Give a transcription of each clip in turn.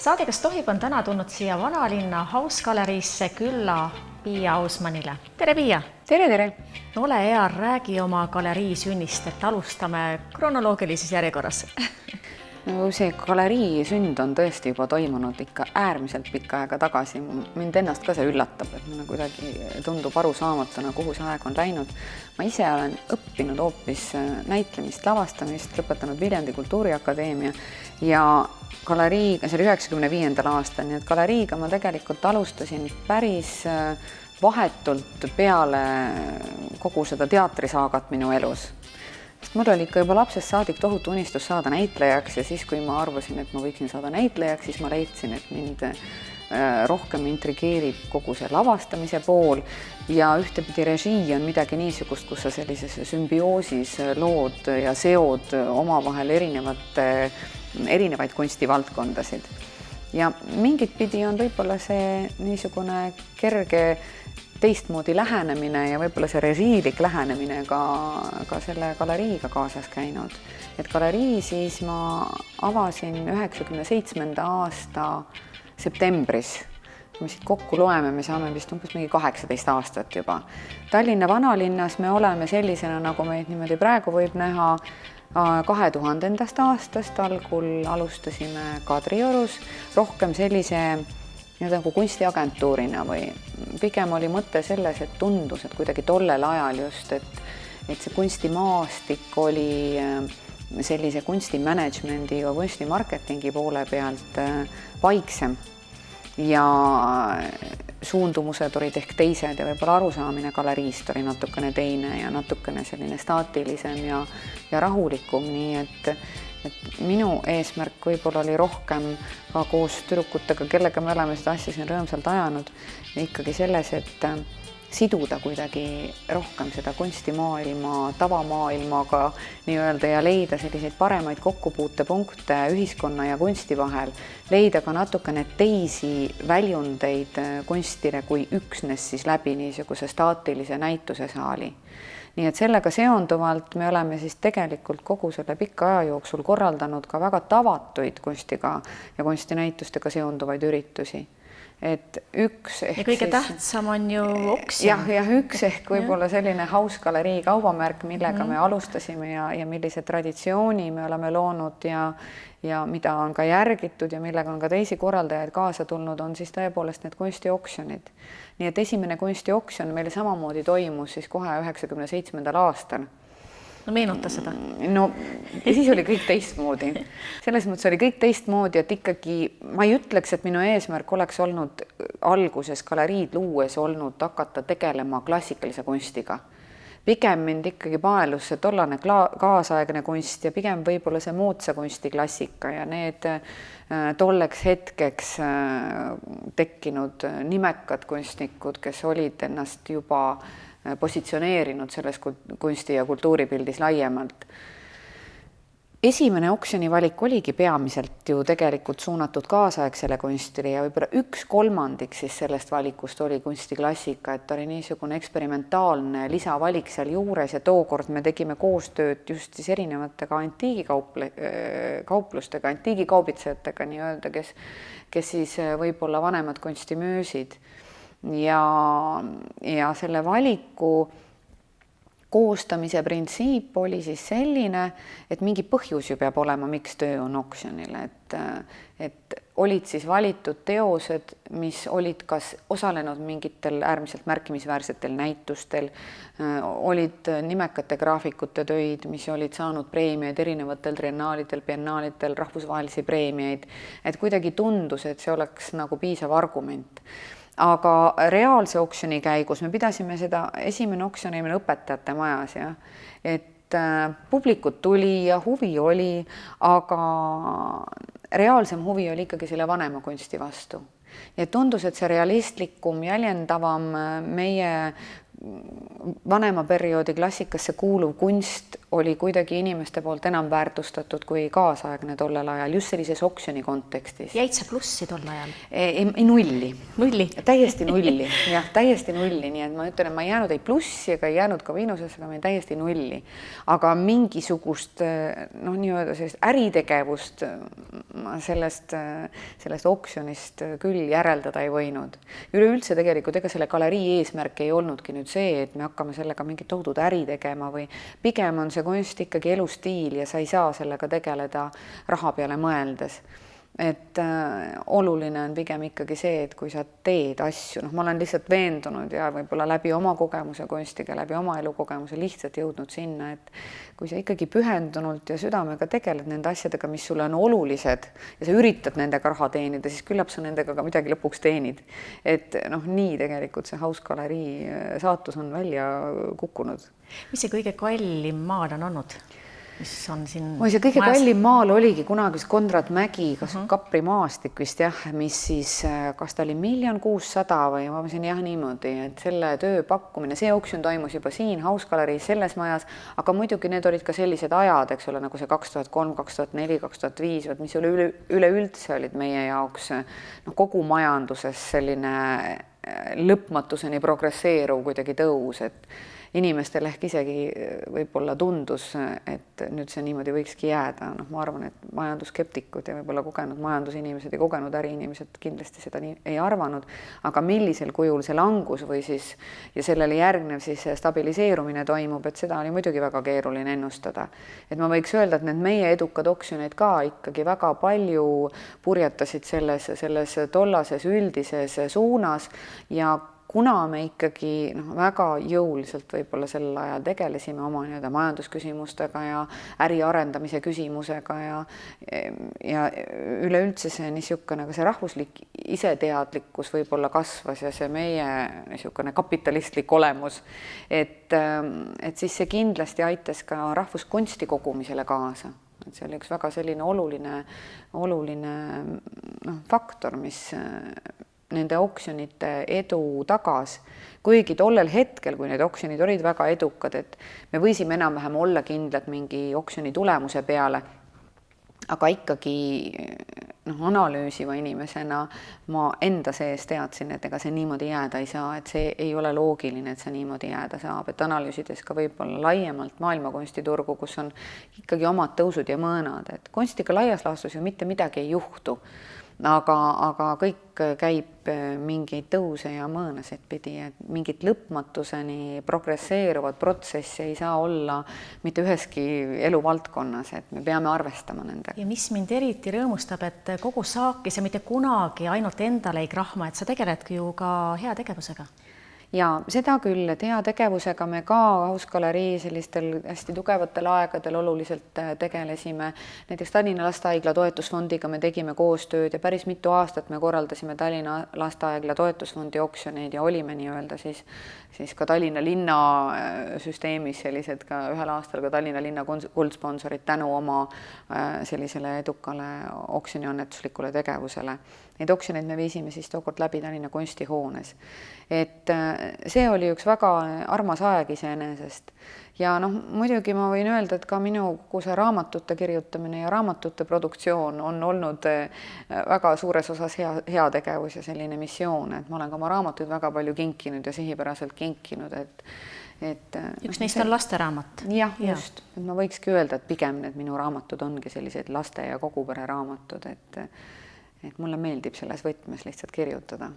Saade Kas tohib on täna tulnud siia Vanalinna Hausgaleriisse külla Piia Ausmannile. Tere, Piia! Tere, tere! Ole hea, räägi oma galerii sünnist, et alustame kronoloogilises järjekorras. No, see galerii sünd on tõesti juba toimunud ikka äärmiselt pikka aega tagasi. Mind ennast ka see üllatab, et mulle kuidagi tundub arusaamatuna, kuhu see aeg on läinud. Ma ise olen õppinud hoopis näitlemist, lavastamist, lõpetanud Viljandi Kultuuriakadeemia ja galeriiga, see oli 95. aastal, nii et galeriiga ma tegelikult alustasin päris vahetult peale kogu seda teatrisaagat minu elus. Sest mul oli ikka juba lapsest saadik tohutu unistus saada näitlejaks ja siis, kui ma arvasin, et ma võiksin saada näitlejaks, siis ma leidsin, et mind rohkem intrigeerib kogu see lavastamise pool ja ühtepidi režii on midagi niisugust, kus sa sellises sümbioosis lood ja seod omavahel erinevaid kunstivaldkondasid. Ja mingit pidi on võib-olla see niisugune kerge teistmoodi lähenemine ja võib-olla see režiilik lähenemine ka selle galeriiga kaasas käinud. Et galerii siis ma avasin 97. aasta septembris. Kui me siit kokku loeme, me saame vist umbes mingi 18 aastat juba. Tallinna Vanalinnas me oleme sellisena, nagu meid niimoodi praegu võib näha, 2000. aastast algul alustasime Kadriorus rohkem sellise nagu kunstiagentuurina või pigem oli mõte selles, et tundus, et kuidagi tollel ajal just, et see kunstimaastik oli sellise kunstimanagemendi ja kunstimarketingi poole pealt vaiksem ja suundumused olid ehk teised ja võib-olla arusaamine galeriist oli natukene teine ja natukene selline staatilisem ja rahulikum, nii et minu eesmärk võib-olla oli rohkem ka koos tüdrukutega, kellega me oleme seda asja siin rõõmsalt ajanud, ikkagi selles, et siduda kuidagi rohkem seda kunstimaailma tavamaailmaga nii-öelda ja leida selliseid paremaid kokkupuutepunkte ühiskonna ja kunsti vahel, leida ka natukene teisi väljundeid kunstile kui üksnes siis läbi niisuguse staatilise näitusesaali. Nii et sellega seonduvalt me oleme siis tegelikult kogu selle pika aja jooksul korraldanud ka väga tavatuid kunstiga ja kunstinäitustega seonduvaid üritusi. Et üks ehk ja kõige tähtsam on ju oksjon. Ja üks ehk võib-olla selline Hausgalerii kaubamärk, millega me alustasime ja millise traditsiooni me oleme loonud ja mida on ka järgitud ja millega on ka teisi korraldajaid kaasa tulnud, on siis tõepoolest need kunstioksjonid. Nii et esimene kunstioksjon meil samamoodi toimus siis kohe 97. aastal. No meenuta seda. No ja siis oli kõik teistmoodi. Selles mõttes oli kõik teistmoodi, et ikkagi ma ei ütleks, et minu eesmärk oleks olnud alguses galeriid luues olnud hakata tegelema klassikalise kunstiga. Pigem mind ikkagi paelus see tollane kaasaegne kunst ja pigem võib-olla see moodsa kunsti klassika ja need tolleks hetkeks tekkinud nimekad kunstnikud, kes olid ennast juba positsioneerinud selles kunsti- ja kultuuripildis laiemalt. Esimene oksjoni valik oligi peamiselt ju tegelikult suunatud kaasaegsele kunstile ja võib-olla 1/3 siis sellest valikust oli kunstiklassika, et oli niisugune eksperimentaalne lisavalik seal juures ja tookord me tegime koostööd just siis erinevate ka antiigikauplustega, antiigikaubitsejatega nii-öelda, kes siis võib-olla vanemad kunstimüüsid. Ja selle valiku koostamise printsiip oli siis selline, et mingi põhjus ju peab olema, miks töö on oksjonil, et olid siis valitud teosed, mis olid kas osalenud mingitel äärmiselt märkimisväärsetel näitustel, olid nimekate graafikute töid, mis olid saanud preemiaid erinevatel triennaalidel, biennaalitel, rahvusvahelisi preemiaid, et kuidagi tundus, et see oleks nagu piisav argument. Aga reaalse oksjoni käigus me pidasime seda, esimene oksjon oli meil õpetajate majas, ja, et publikut tuli ja huvi oli, aga reaalsem huvi oli ikkagi selle vanema kunsti vastu. Ja tundus, et see realistlikum, jäljendavam meie vanema perioodi klassikasse kuuluv kunst oli kuidagi inimeste poolt enam väärtustatud kui kaasaegne tollel ajal, just sellises oksjoni kontekstis. Jäid sa plussi tol ajal? Nulli. Nulli? Täiesti nulli, jah, täiesti nulli, nii et ma ütlen, et ma ei jäänud ei plussi ega ei jäänud ka miinusesse, aga ma olin täiesti nulli. Aga mingisugust nii-öelda sellist äritegevust ma sellest oksjonist küll järeldada ei võinud. Üleüldse tegelikult ega selle galerii eesmärk ei olnudki nüüd see, et me hakkame sellega mingit tohutut äri tegema või pigem on see kunst ikkagi elustiil ja sa ei saa sellega tegeleda raha peale mõeldes. Et oluline on pigem ikkagi see, et kui sa teed asju, ma olen lihtsalt veendunud ja võib-olla läbi oma kogemuse kunstiga, läbi oma elukogemuse lihtsalt jõudnud sinna, et kui sa ikkagi pühendunult ja südamega tegeled nende asjadega, mis sulle on olulised ja sa üritad nendega raha teenida, siis küllap sa nendega ka midagi lõpuks teenid. Et nii tegelikult see House Galerii saatus on välja kukkunud. Mis see kõige kallim maal on olnud? Mis on siin see kõige kallim maal oligi kunagi Konrad Mägi, kas Kapri maastik vist jah, mis siis, kas ta oli 1 600 000 või ma mõtlesin jah niimoodi, et selle töö pakkumine, see oksjon toimus juba siin House Galerii selles majas, aga muidugi need olid ka sellised ajad, eks ole, nagu see 2003, 2004, 2005, mis üleüldse olid meie jaoks kogu majanduses selline lõpmatuseni progresseeruv kuidagi tõus, et inimestel ehk isegi võib-olla tundus, et nüüd see niimoodi võikski jääda. Ma arvan, et majanduskeptikud ja võib-olla kogenud majandusinimesed ja kogenud äriinimesed kindlasti seda nii ei arvanud, aga millisel kujul see langus või siis ja sellele järgnev siis stabiliseerumine toimub, et seda oli muidugi väga keeruline ennustada. Et ma võiks öelda, et need meie edukad oksjonid ka ikkagi väga palju purjetasid selles tollases üldises suunas ja kuna me ikkagi väga jõuliselt võib-olla sel ajal tegelesime oma majandusküsimustega ja äri arendamise küsimusega ja üleüldse see niisugune see rahvuslik iseteadlikkus võib-olla kasvas ja see meie niisugune kapitalistlik olemus, et siis see kindlasti aitas ka rahvuskunsti kogumisele kaasa. Et see oli üks väga selline oluline faktor, mis nende oksjonite edu tagas, kuigi tollel hetkel, kui need oksjonid olid väga edukad, et me võisime enam-vähem olla kindlad mingi oksjoni tulemuse peale, aga ikkagi analüüsiva inimesena ma enda sees teadsin, et ega see niimoodi jääda ei saa, et see ei ole loogiline, et see niimoodi jääda saab, et analüüsides ka võib-olla laiemalt maailmakunstiturgu, kus on ikkagi omad tõusud ja mõõnad, et kunstiga laias laastus ju mitte midagi ei juhtu. Aga kõik käib mingeid tõuse ja mõõnasid pidi, et mingit lõpmatuseni progresseeruvat protsessi ei saa olla mitte üheski eluvaldkonnas, et me peame arvestama nendega. Ja mis mind eriti rõõmustab, et kogu saakis ja mitte kunagi ainult endale ei krahma, et sa tegeledki ju ka hea tegevusega. Ja seda küll, et hea tegevusega me ka House Galerii sellistel hästi tugevatel aegadel oluliselt tegelesime. Näiteks Tallinna Lastehaigla toetusfondiga me tegime koostööd ja päris mitu aastat me korraldasime Tallinna Lastehaigla toetusfondi oksjoneid ja olime nii-öelda siis ka Tallinna linna süsteemis sellised ka ühel aastal ka Tallinna linna kuldsponsorid tänu oma sellisele edukale oksjoniannetuslikule tegevusele. Neid oksjoneid me viisime siis tookord läbi Tallinna kunstihoones. Et see oli üks väga armas aeg iseenesest. Ja muidugi ma võin öelda, et ka minu see raamatute kirjutamine ja raamatute produktsioon on olnud väga suures osas hea tegevus ja selline missioon, et ma olen ka oma raamatuid väga palju kinkinud ja sihipäraselt kinkinud, et üks neist on lasteraamat. Jah, just. Et ma võikski öelda, et pigem need minu raamatud ongi sellised laste ja kogupere raamatud, et mulle meeldib selles võtmes lihtsalt kirjutada.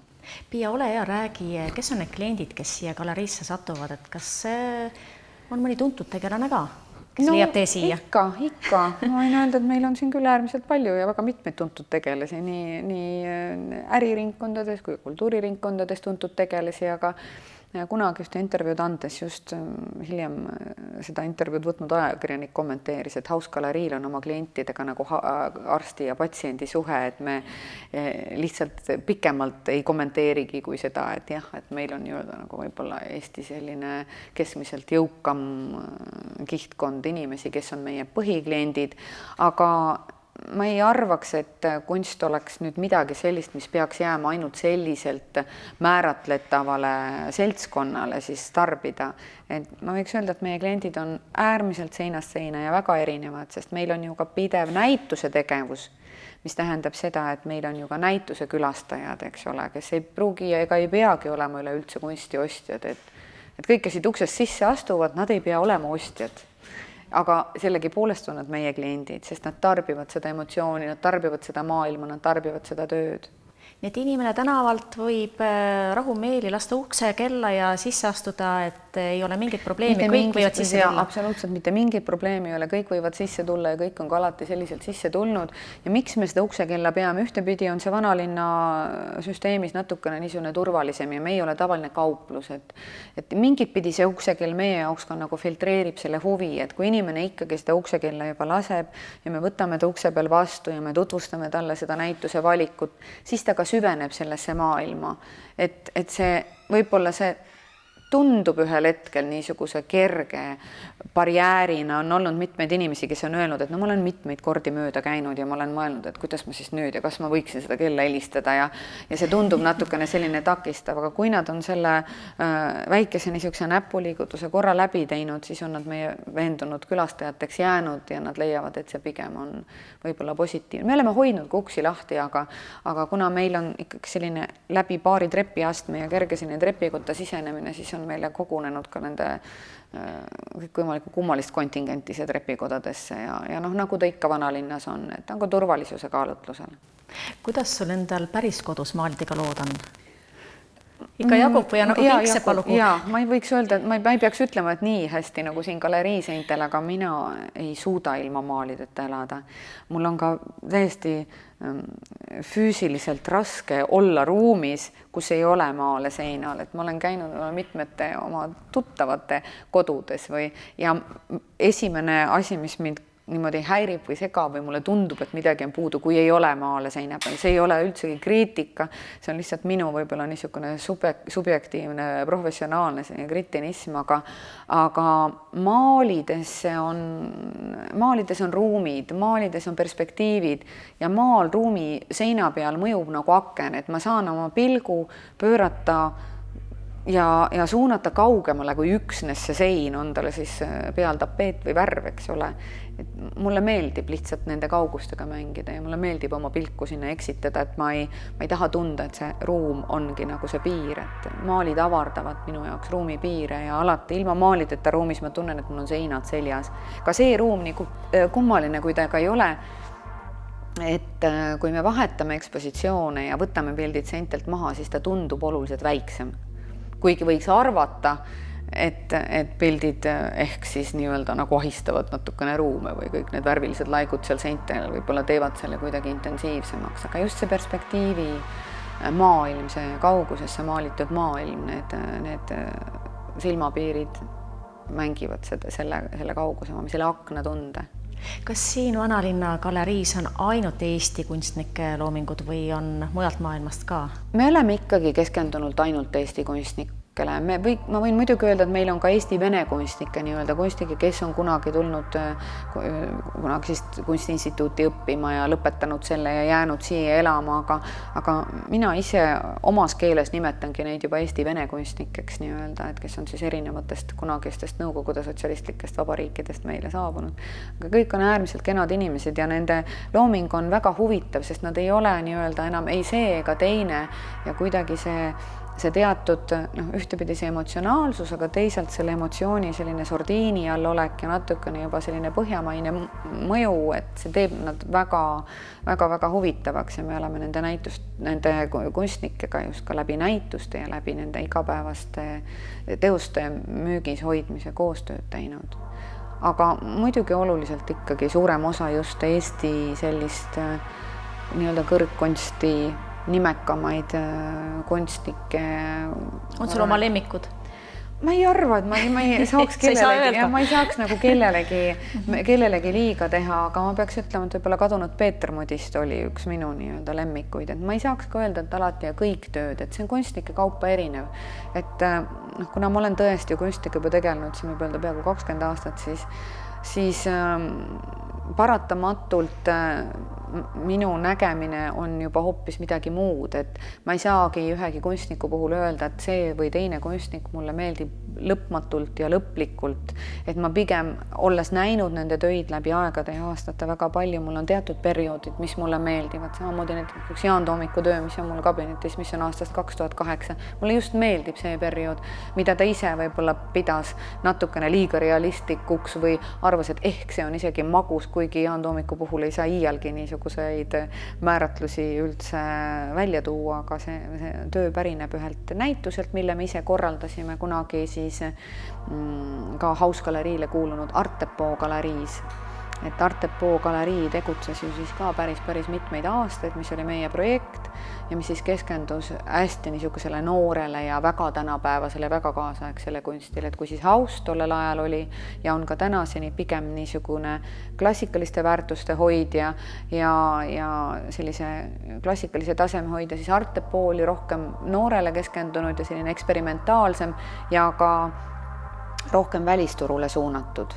Pia, ole hea, räägi, kes on need kliendid, kes siia galeriisse satuvad, et kas on mõni tuntud tegelane ka, kes leiab tee siia? Ikka. Ma võin öelda, et meil on siin küll äärmiselt palju ja väga mitmeid tuntud tegelasi, nii äriringkondades kui kultuuriringkondades tuntud tegelasi, aga kunagi just intervjuud andes just hiljem seda intervjuud võtnud ajakirjanik kommenteeris, et House Galeriil on oma klientidega nagu arsti ja patsiendi suhe, et me lihtsalt pikemalt ei kommenteerigi kui seda, et jah, et meil on nagu võib-olla Eesti selline keskmiselt jõukam kihtkond inimesi, kes on meie põhikliendid, aga ma ei arvaks, et kunst oleks nüüd midagi sellist, mis peaks jääma ainult selliselt määratletavale seltskonnale siis tarbida. Et ma võiks öelda, et meie kliendid on äärmiselt seinast seina ja väga erinevad, sest meil on ju ka pidev näituse tegevus, mis tähendab seda, et meil on ju ka näituse külastajad, eks ole, kes ei pruugi ega ei peagi olema üleüldse kunstiostjad, et kõik, kes siit uksest sisse astuvad, nad ei pea olema ostjad. Aga sellegipoolest on nad meie kliendid, sest nad tarbivad seda emotsiooni, nad tarbivad seda maailma, nad tarbivad seda tööd. Nii et inimene tänavalt võib rahumeeli lasta ukse kella ja sisse astuda, et ei ole mingit probleemi, kõik võivad sisse tulla. Absoluutselt mitte mingit probleemi ei ole, kõik võivad sisse tulla ja kõik on ka alati selliselt sisse tulnud. Ja miks me seda uksekella peame? Ühtepidi on see vanalinna süsteemis natukene niisugune turvalisem ja me ei ole tavaline kauplus. Et mingit pidi see uksekell meie jaoks ka nagu filtreerib selle huvi, et kui inimene ikkagi seda uksekella juba laseb ja me võtame ta ukse peal vastu ja me tutvustame talle seda näituse valikut, siis ta ka süveneb sellesse maailma, et see võib-olla see tundub ühel hetkel niisuguse kerge barjäärina. On olnud mitmeid inimesi, kes on öelnud, et no ma olen mitmeid kordi mööda käinud ja ma olen mõelnud, et kuidas ma siis nüüd ja kas ma võiksin seda kella helistada ja see tundub natukene selline takistav, aga kui nad on selle väikese niisuguse näpuliigutuse korra läbi teinud, siis on nad meie veendunud külastajateks jäänud ja nad leiavad, et see pigem on võib-olla positiivne. Me oleme hoidnud ka uksi lahti, aga kuna meil on ikkagi selline läbi paari trepiastme ja kerge selline trepikotta sisenemine, siis on meile kogunenud ka nende kõikvõimalikku kummalist kontingenti see trepikodadesse ja noh, nagu ta ikka vanalinnas on, et on ka turvalisuse kaalutlusel. Kuidas sul endal päris kodus maalidega lood on? Ikka jagub või nagu piiksepalugu? Jaa, ma ei võiks öelda, et ma ei peaks ütlema, et nii hästi nagu siin galerii seintel, aga mina ei suuda ilma maalideta elada. Mul on ka täiesti füüsiliselt raske olla ruumis, kus ei ole maale seinal, et ma olen käinud mitmete oma tuttavate kodudes ja esimene asi, mis mind niimoodi häirib või segab või mulle tundub, et midagi on puudu, kui ei ole maale seina peal. See ei ole üldsegi kriitika, see on lihtsalt minu võib-olla niisugune subjektiivne, professionaalne kritinism, aga maalides on ruumid, maalides on perspektiivid ja maal ruumi seina peal mõjub nagu aken, et ma saan oma pilgu pöörata ja suunata kaugemale kui üksnes see sein, on talle siis peal tapeet või värv, eks ole. Et mulle meeldib lihtsalt nende kaugustega mängida ja mulle meeldib oma pilku sinna eksitada, et ma ei taha tunda, et see ruum ongi nagu see piir, et maalid avardavad minu jaoks ruumi piire ja alati ilma maalideta ruumis ma tunnen, et mul on seinad seljas. Ka see ruum nii kummaline, kui ta ka ei ole, et kui me vahetame ekspositsioone ja võtame pildid seintelt maha, siis ta tundub oluliselt väiksem. Kuigi võiks arvata, et pildid ehk siis nii-öelda nagu ahistavad natukene ruume või kõik need värvilised laikud seal seintel võib-olla teevad selle kuidagi intensiivsemaks, aga just see perspektiivi maailm, see kaugusesse maalitud maailm, need silmapiirid mängivad selle kauguse, selle aknatunde. Kas siin vanalinna galeriis on ainult Eesti kunstnike loomingud või on mujalt maailmast ka? Me oleme ikkagi keskendunud ainult Eesti kunstnikele. Ma võin muidugi öelda, et meil on ka Eesti-Vene kunstnikke, nii-öelda kunstnikke, kes on kunagi tulnud kunagisest kunstiinstituuti õppima ja lõpetanud selle ja jäänud siia elama, aga mina ise omas keeles nimetangi neid juba Eesti-Vene kunstnikeks, nii-öelda, et kes on siis erinevatest kunagistest Nõukogude sotsialistlikest vabariikidest meile saabunud. Aga kõik on äärmiselt kenad inimesed ja nende looming on väga huvitav, sest nad ei ole nii-öelda enam ei see ega teine ja kuidagi see teatud ühtepidi see emotsionaalsus, aga teisalt selle emotsiooni selline sordiini all olek ja natukene juba selline põhjamaine mõju, et see teeb nad väga huvitavaks ja me oleme nende kunstnikega just ka läbi näituste ja läbi nende igapäevaste teoste müügis hoidmise koostööd teinud. Aga muidugi oluliselt ikkagi suurem osa just Eesti sellist nii-öelda kõrgkunsti nimekamaid kunstnikke. On sul oma lemmikud? Ma ei arva, et ma ei saaks ma ei saaks nagu kellelegi liiga teha, aga ma peaks ütlema, et võib-olla kadunud Peeter Modist oli üks minu nii-öelda lemmikuid, et ma ei saaks ka öelda, et alati ja kõik tööd, et see on kunstnike kaupa erinev. Et kuna ma olen tõesti kunstnik juba tegelenud, siin võib öelda peaaegu 20 aastat, siis paratamatult minu nägemine on juba hoopis midagi muud, et ma ei saagi ühegi kunstniku puhul öelda, et see või teine kunstnik mulle meeldib lõpmatult ja lõplikult, et ma pigem, olles näinud nende töid läbi aegade ja aastate väga palju, mul on teatud perioodid, mis mulle meeldivad, samamoodi näiteks Jaan Toomiku töö, mis on mul kabinetis, mis on aastast 2008, mulle just meeldib see periood, mida ta ise võib-olla pidas natukene liiga realistlikuks või arvas, et ehk see on isegi magus, kuigi Jaan Toomiku puhul ei saa iialgi niisuguseid määratlusi üldse välja tuua, aga see töö pärineb ühelt näituselt, mille me ise korraldasime kunagi siis ka Hausgaleriile kuulunud Art Depot galeriis. Et Art Depot galerii tegutses ju siis ka päris mitmeid aastaid, mis oli meie projekt ja mis siis keskendus hästi niisugusele noorele ja väga tänapäevasele, väga kaasaegsele kunstile, et kui siis Haus tollel ajal oli ja on ka tänaseni pigem niisugune klassikaliste väärtuste hoidja ja sellise klassikalise taseme hoidja, siis Art Depot oli rohkem noorele keskendunud ja selline eksperimentaalsem ja ka rohkem välisturule suunatud.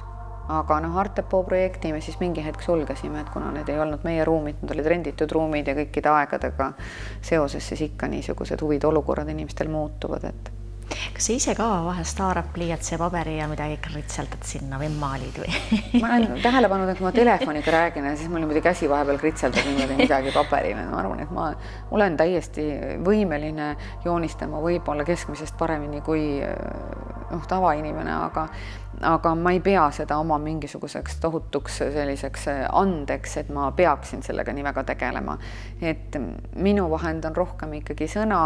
Aga Art Depot projekti me siis mingi hetk sulgesime, et kuna need ei olnud meie ruumid, need olid renditud ruumid ja kõikide aegadega seoses siis ikka niisugused huvid, olukorrad inimestel muutuvad. Kas sa ise ka vahest haarab pliiatsi ja paberi ja midagi kritseldad sinna või maalid või? Ma olen tähele pannud, et kui ma telefoniga räägin ja siis mul niimoodi käsi vahepeal kritseldab niimoodi midagi paberi. Ma arvan, et ma olen täiesti võimeline joonistama võib-olla keskmisest paremini kui tavainimene, aga ma ei pea seda oma mingisuguseks tohutuks selliseks andeks, et ma peaksin sellega nii väga tegelema. Et minu vahend on rohkem ikkagi sõna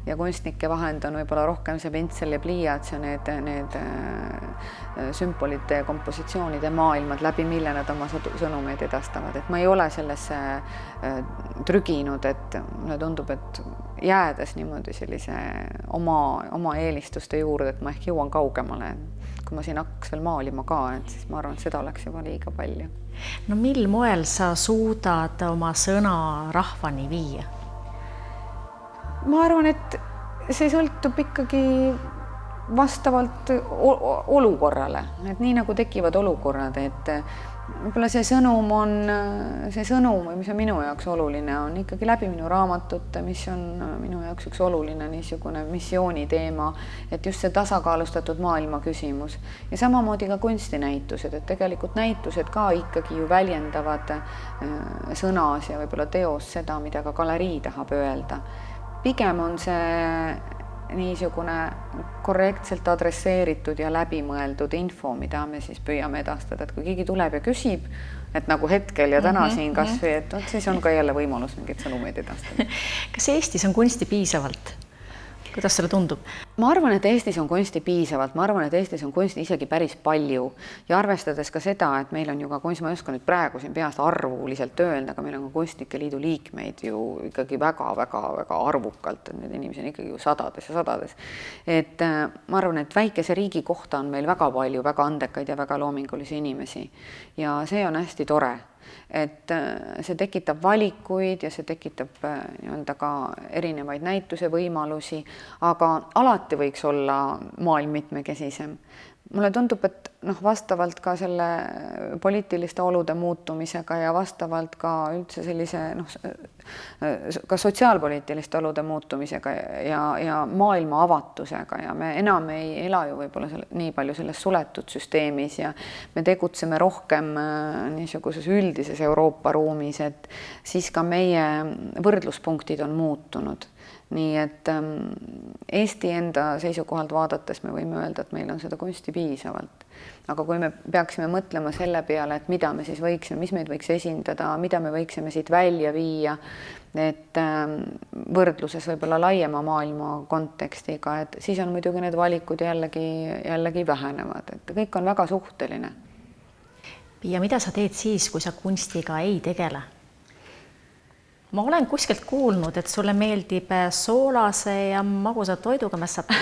ja kunstnike vahend on võib-olla rohkem see pintsel ja pliiats ja need sümbolite, kompositsioonide maailmad, läbi mille nad oma sõnumeid edastavad. Et ma ei ole sellesse trüginud, et mulle tundub, et jäädes niimoodi sellise oma eelistuste juurde, et ma ehk jõuan kaugemale. Kui ma siin hakkaks veel maalima ka, et siis ma arvan, et seda oleks juba liiga palju. No mil moel sa suudad oma sõna rahvani viia? Ma arvan, et see sõltub ikkagi vastavalt olukorrale, et nii nagu tekivad olukorrad, et võib-olla see sõnum, mis on minu jaoks oluline, on ikkagi läbi minu raamatute, mis on minu jaoks üks oluline niisugune missiooniteema, et just see tasakaalustatud maailma küsimus. Ja samamoodi ka kunstinäitused, et tegelikult näitused ka ikkagi ju väljendavad sõnas ja võib-olla teos seda, mida ka galerii tahab öelda. Pigem on see niisugune korrektselt adresseeritud ja läbimõeldud info, mida me siis püüame edastada, et kui keegi tuleb ja küsib, et nagu hetkel ja täna siin kasvõi, et siis on ka jälle võimalus mingid sõnumeid edastada. Kas Eestis on kunsti piisavalt? Kuidas sulle tundub? Ma arvan, et Eestis on kunsti piisavalt, ma arvan, et Eestis on kunsti isegi päris palju ja arvestades ka seda, et meil on ju ka kunst, ma ei oska nüüd praegu siin peast arvuliselt öelda, aga meil on ka Kunstnike Liidu liikmeid ju ikkagi väga arvukalt, et need inimesi on ikkagi ju sadades ja sadades. Et ma arvan, et väikese riigi kohta on meil väga palju väga andekaid ja väga loomingulisi inimesi ja see on hästi tore. Et see tekitab valikuid ja see tekitab ka erinevaid näituse võimalusi, aga alati võiks olla maailm mitmekesisem. Mulle tundub, et vastavalt ka selle poliitiliste olude muutumisega ja vastavalt ka üldse sellise ka sotsiaalpoliitiliste olude muutumisega ja maailma avatusega ja me enam ei ela ju võib-olla nii palju selles suletud süsteemis ja me tegutseme rohkem niisuguses üldises Euroopa ruumis, et siis ka meie võrdluspunktid on muutunud. Nii et Eesti enda seisukohalt vaadates me võime öelda, et meil on seda kunsti piisavalt. Aga kui me peaksime mõtlema selle peale, et mida me siis võiksime, mis meid võiks esindada, mida me võiksime siit välja viia, et võrdluses võib-olla laiema maailma kontekstiga, et siis on muidugi need valikud jällegi vähenevad, et kõik on väga suhteline. Ja mida sa teed siis, kui sa kunstiga ei tegele? Ma olen kuskilt kuulnud, et sulle meeldib soolase ja magusa toiduga mässata.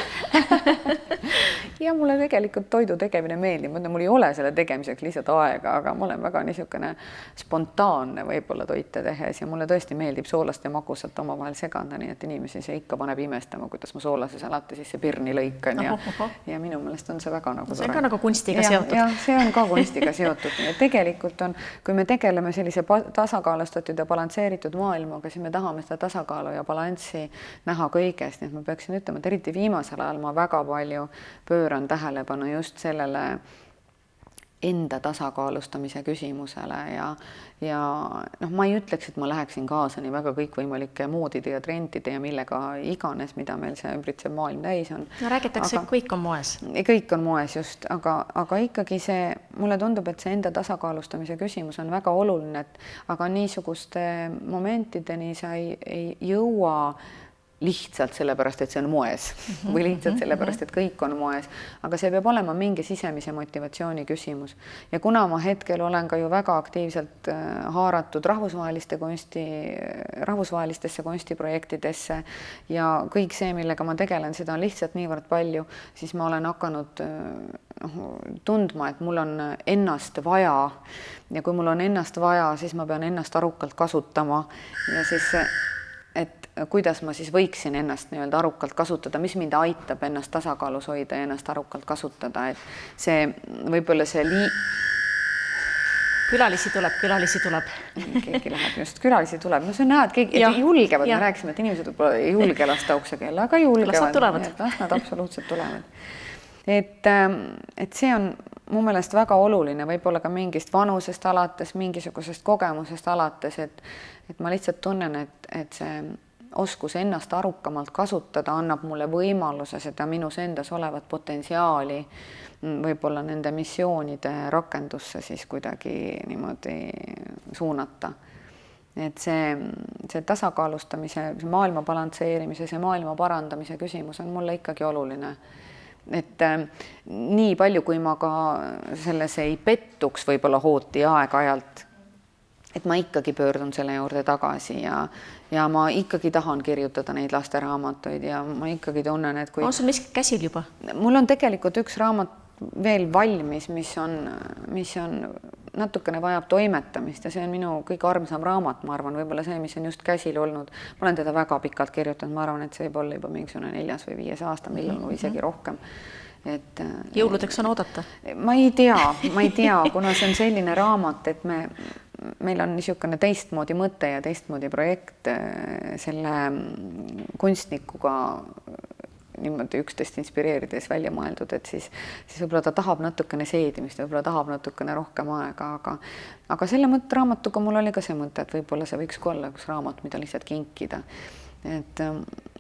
ja mulle tegelikult toidu tegemine meeldib, mul ei ole selle tegemiseks lihtsalt aega, aga ma olen väga niisugune spontaanne võib-olla toite tehes ja mulle tõesti meeldib soolast ja magusat omavahel segada, nii et inimesi see ikka paneb imestama, kuidas ma soolase salati sisse pirni lõikan ja minu meelest on see väga nagu see on ka nagu kunstiga seotud. Ja see on ka kunstiga seotud, nii et tegelikult on, kui me tegeleme sellise tasakaalustatud ja balansseeritud maailmaga, siis me tahame seda tasakaalu ja balanssi näha kõigest, nii et ma peaksin ütlema, et eriti viimasel ajal ma väga palju pööran tähelepanu just sellele enda tasakaalustamise küsimusele ja noh, ma ei ütleks, et ma läheksin kaasa nii väga kõikvõimalike moodide ja trendide ja millega iganes, mida meil see ümbritsev maailm täis on. No räägitakse, et kõik on moes. Kõik on moes just, aga ikkagi see, mulle tundub, et see enda tasakaalustamise küsimus on väga oluline, aga niisuguste momentideni sa ei jõua lihtsalt sellepärast, et see on moes või lihtsalt sellepärast, et kõik on moes, aga see peab olema mingi sisemise motivatsiooni küsimus. Ja kuna ma hetkel olen ka ju väga aktiivselt haaratud rahvusvahelistesse kunstiprojektidesse ja kõik see, millega ma tegelen, seda on lihtsalt niivõrd palju, siis ma olen hakanud tundma, et mul on ennast vaja ja kui mul on ennast vaja, siis ma pean ennast arukalt kasutama ja siis et kuidas ma siis võiksin ennast nii-öelda arukalt kasutada, mis mind aitab ennast tasakaalus hoida ja ennast arukalt kasutada, et see võib-olla see Külalisi tuleb. Keegi läheb just, külalisi tuleb. No sa näed, keegi julgevad, me rääkisime, et inimesed võib-olla ei julge lasta ukse kella, aga julgevad. Las nad absoluutselt tulevad. Et see on mu meelest väga oluline, võib-olla ka mingist vanusest alates, mingisugusest kogemusest alates, et ma lihtsalt tunnen, et see oskus ennast arukamalt kasutada annab mulle võimaluse seda minus endas olevat potentsiaali võib-olla nende missioonide rakendusse siis kuidagi niimoodi suunata. Et see tasakaalustamise, see maailma balansseerimise, see maailma parandamise küsimus on mulle ikkagi oluline. Et nii palju, kui ma ka selles ei pettuks võib-olla hooti aeg-ajalt, et ma ikkagi pöördun selle juurde tagasi ja ma ikkagi tahan kirjutada neid lasteraamatuid ja ma ikkagi tunnen, et kui... On sul miski käsil juba? Mul on tegelikult üks raamat veel valmis, mis on natukene vajab toimetamist ja see on minu kõige armsam raamat, ma arvan, võib-olla see, mis on just käsil olnud. Ma olen teda väga pikalt kirjutanud, ma arvan, et see võib olla juba mingisugune 4. või 5. aasta, millal või isegi rohkem. Et, jõuludeks on oodata? Ma ei tea, kuna see on selline raamat, et meil on niisugune teistmoodi mõte ja teistmoodi projekt selle kunstnikuga niimoodi üksteist inspireerides välja mõeldud, et siis võib-olla ta tahab natukene seedimist, võib-olla tahab natukene rohkem aega, aga selle raamatuga mul oli ka see mõte, et võib-olla see võiks olla üks raamat, mida lihtsalt kinkida, et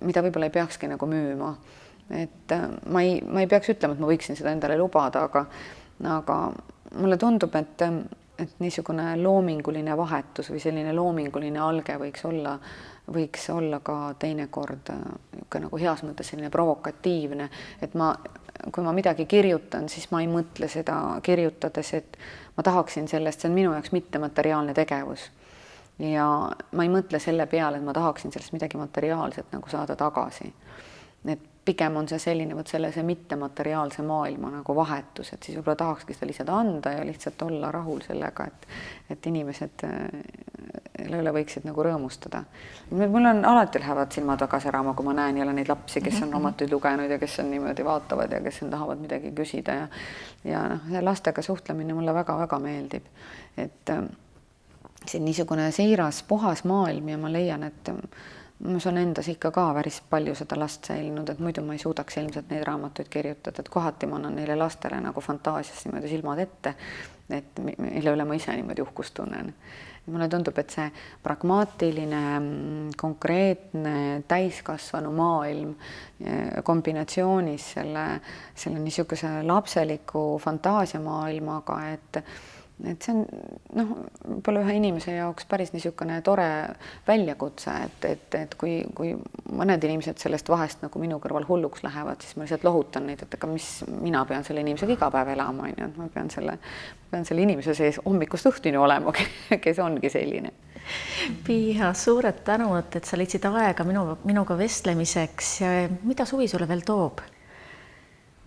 mida võib-olla ei peakski nagu müüma. Et ma ei peaks ütlema, et ma võiksin seda endale lubada, aga mulle tundub, et niisugune loominguline vahetus või selline loominguline alge võiks olla ka teinekord nagu heas mõttes selline provokatiivne, et kui ma midagi kirjutan, siis ma ei mõtle seda kirjutades, et ma tahaksin sellest, see on minu jaoks mittemateriaalne tegevus ja ma ei mõtle selle peale, et ma tahaksin sellest midagi materiaalset nagu saada tagasi. Et pigem on see selline see mittemateriaalse maailma nagu vahetus, et siis võib-olla tahakski seda lihtsalt anda ja lihtsalt olla rahul sellega, et inimesed üle võiksid nagu rõõmustada. Mul on alati lähevad silmad väga särama, kui ma näen jälle neid lapsi, kes on raamatuid lugenud ja kes on niimoodi vaatavad ja kes tahavad midagi küsida ja lastega suhtlemine mulle väga-väga meeldib. Et see on niisugune siiras, puhas maailm ja ma leian, et ma saan endas ikka ka päris palju seda last säilinud, et muidu ma ei suudaks ilmselt neid raamatuid kirjutada, et kohati ma annan neile lastele nagu fantaasias niimoodi silmad ette, et mille üle ma ise niimoodi uhkust tunnen. Mulle tundub, et see pragmaatiline, konkreetne, täiskasvanu maailm kombinatsioonis selle niisuguse lapseliku fantaasiamaailmaga, et see on võib-olla ühe inimese jaoks päris niisugune tore väljakutse, et kui mõned inimesed sellest vahest nagu minu kõrval hulluks lähevad, siis ma lihtsalt lohutan neid, et aga mis mina pean selle inimesega iga päev elama, et ma pean selle inimese sees hommikust õhtuni olema, kes ongi selline. Piia, suured tänud, et sa leidsid aega minuga vestlemiseks. Mida suvi sulle veel toob?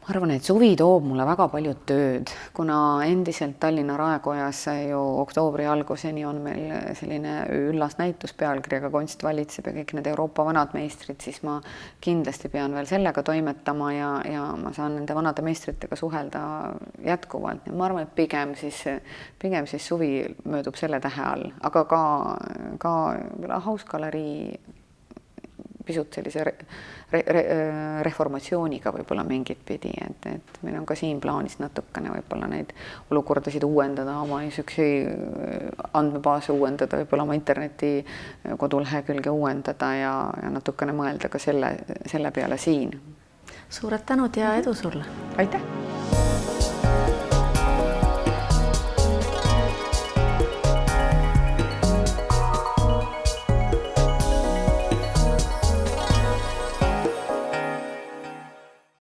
Ma arvan, et suvi toob mulle väga palju tööd, kuna endiselt Tallinna Raekojas ju oktoobri alguseni on meil selline üllas näitus pealkirjaga Kunst valitseb ja kõik need Euroopa vanad meistrid, siis ma kindlasti pean veel sellega toimetama ja ma saan nende vanade meistritega suhelda jätkuvalt. Ma arvan, et pigem siis suvi möödub selle tähe all, aga ka House Galerii pisut sellise reformatsiooniga võib-olla mingit pidi, et meil on ka siin plaanis natukene võib-olla neid olukordasid uuendada, oma niisugusi andmebaase uuendada, võib-olla oma interneti kodulehekülge uuendada ja natukene mõelda ka selle peale siin. Suured tänud ja edu sulle! Aitäh!